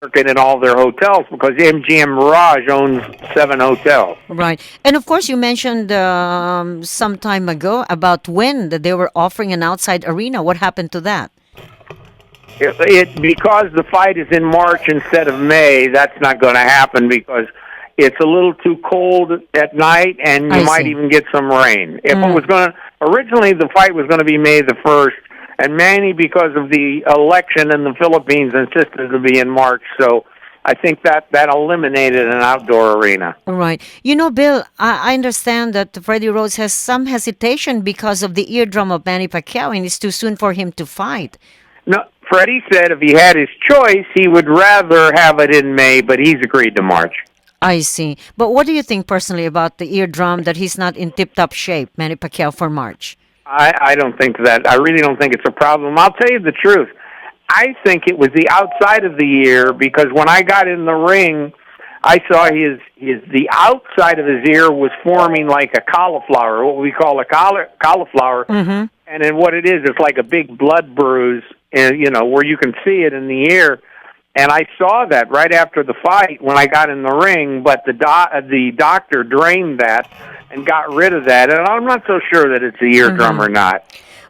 working in all their hotels because MGM Mirage owns 7 hotels. Right. And of course, you mentioned some time ago about when that they were offering an outside arena. What happened to that? Because the fight is in March instead of May, that's not going to happen because it's a little too cold at night, and you I might see. even get some rain. If it was going to originally, the fight was going to be May the 1st, and Manny, because of the election in the Philippines, insisted to be in March. So I think that eliminated an outdoor arena. Right. Bill, I understand that Freddie Rhodes has some hesitation because of the eardrum of Manny Pacquiao, and it's too soon for him to fight. No, Freddie said if he had his choice, he would rather have it in May, but he's agreed to March. I see. But what do you think personally about the eardrum that he's not in tip-top shape, Manny Pacquiao, for March? I don't think that. I really don't think it's a problem. I'll tell you the truth. I think it was the outside of the ear because when I got in the ring, I saw the outside of his ear was forming like a cauliflower, what we call a cauliflower. Mm-hmm. And then what it is, it's like a big blood bruise, and where you can see it in the ear. And I saw that right after the fight when I got in the ring, but the doctor drained that and got rid of that. And I'm not so sure that it's the eardrum or not.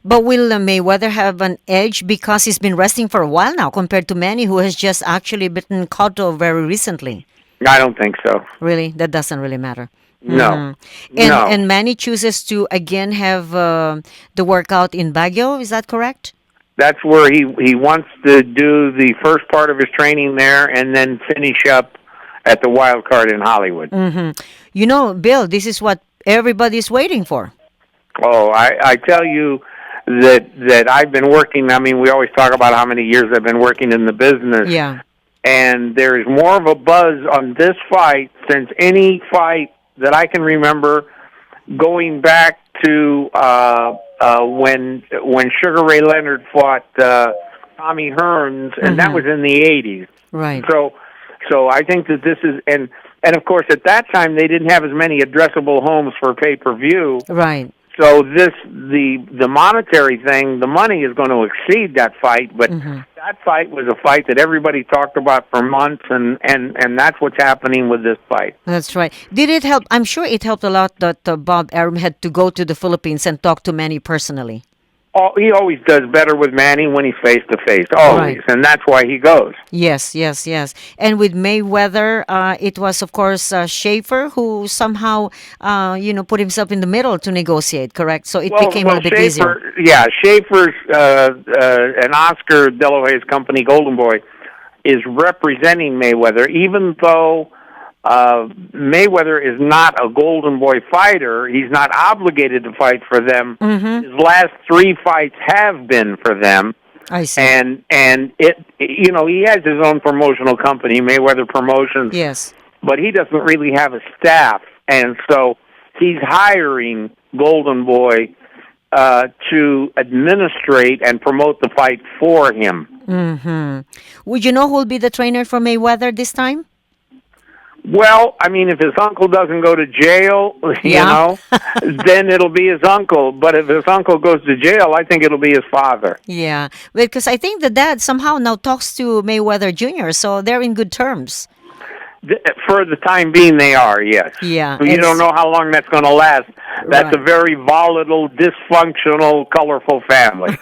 But will Mayweather have an edge because he's been resting for a while now compared to Manny, who has just actually bitten Cotto very recently? I don't think so. Really? That doesn't really matter. No. No. And Manny chooses to again have the workout in Baguio. Is that correct? That's where he wants to do the first part of his training there and then finish up at the Wild Card in Hollywood. Bill, this is what everybody's waiting for. Oh, I tell you that I've been working. I mean, we always talk about how many years I've been working in the business. Yeah. And there is more of a buzz on this fight since any fight that I can remember going back to when Sugar Ray Leonard fought Tommy Hearns, and that was in the 80s. Right. So I think that this is, and of course at that time they didn't have as many addressable homes for pay-per-view. Right. So the monetary thing, the money is going to exceed that fight, but that fight was a fight that everybody talked about for months, and that's what's happening with this fight. That's right. Did it help? I'm sure it helped a lot that Bob Arum had to go to the Philippines and talk to Manny personally. Oh, he always does better with Manny when he's face to face, always, Right. and that's why he goes. Yes. And with Mayweather, it was, of course, Schaefer who somehow, put himself in the middle to negotiate, correct? So it became a little bit easier. Yeah, Schaefer's and Oscar De La Hoya's company, Golden Boy, is representing Mayweather, even though Mayweather is not a Golden Boy fighter. He's not obligated to fight for them. His last 3 fights have been for them. I see. And he has his own promotional company, Mayweather Promotions. Yes. But he doesn't really have a staff, and so he's hiring Golden Boy to administrate and promote the fight for him. Would you know who will be the trainer for Mayweather this time? Well, I mean, if his uncle doesn't go to jail, then it'll be his uncle. But if his uncle goes to jail, I think it'll be his father. Yeah, because I think the dad somehow now talks to Mayweather Jr., so they're in good terms. For the time being, they are, yes. Yeah. You don't know how long that's going to last. That's a very volatile, dysfunctional, colorful family.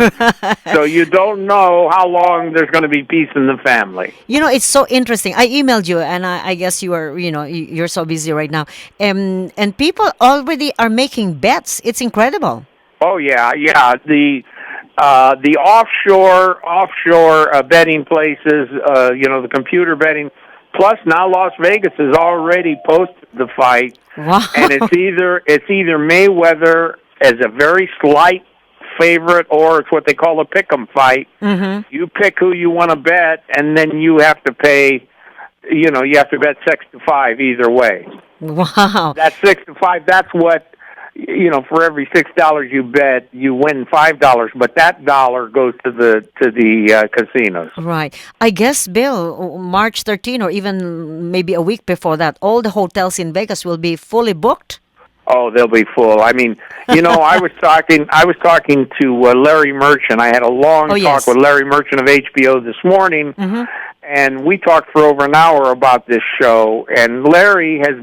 So you don't know how long there's going to be peace in the family. It's so interesting. I emailed you, and I guess you are, you're so busy right now. And people already are making bets. It's incredible. Oh, yeah. The offshore betting places, the computer betting. Plus, now Las Vegas has already posted the fight, wow. And it's either Mayweather as a very slight favorite, or it's what they call a pick'em fight. You pick who you want to bet, and then you have to pay. You have to bet 6-5 either way. Wow, that's 6-5. That's what. For every $6 you bet, you win $5, but that dollar goes to the casinos. Right. I guess, Bill, March 13 or even maybe a week before that, all the hotels in Vegas will be fully booked. Oh, they'll be full. I mean, I was talking to Larry Merchant. I had a long talk with Larry Merchant of HBO this morning, and we talked for over an hour about this show. And Larry has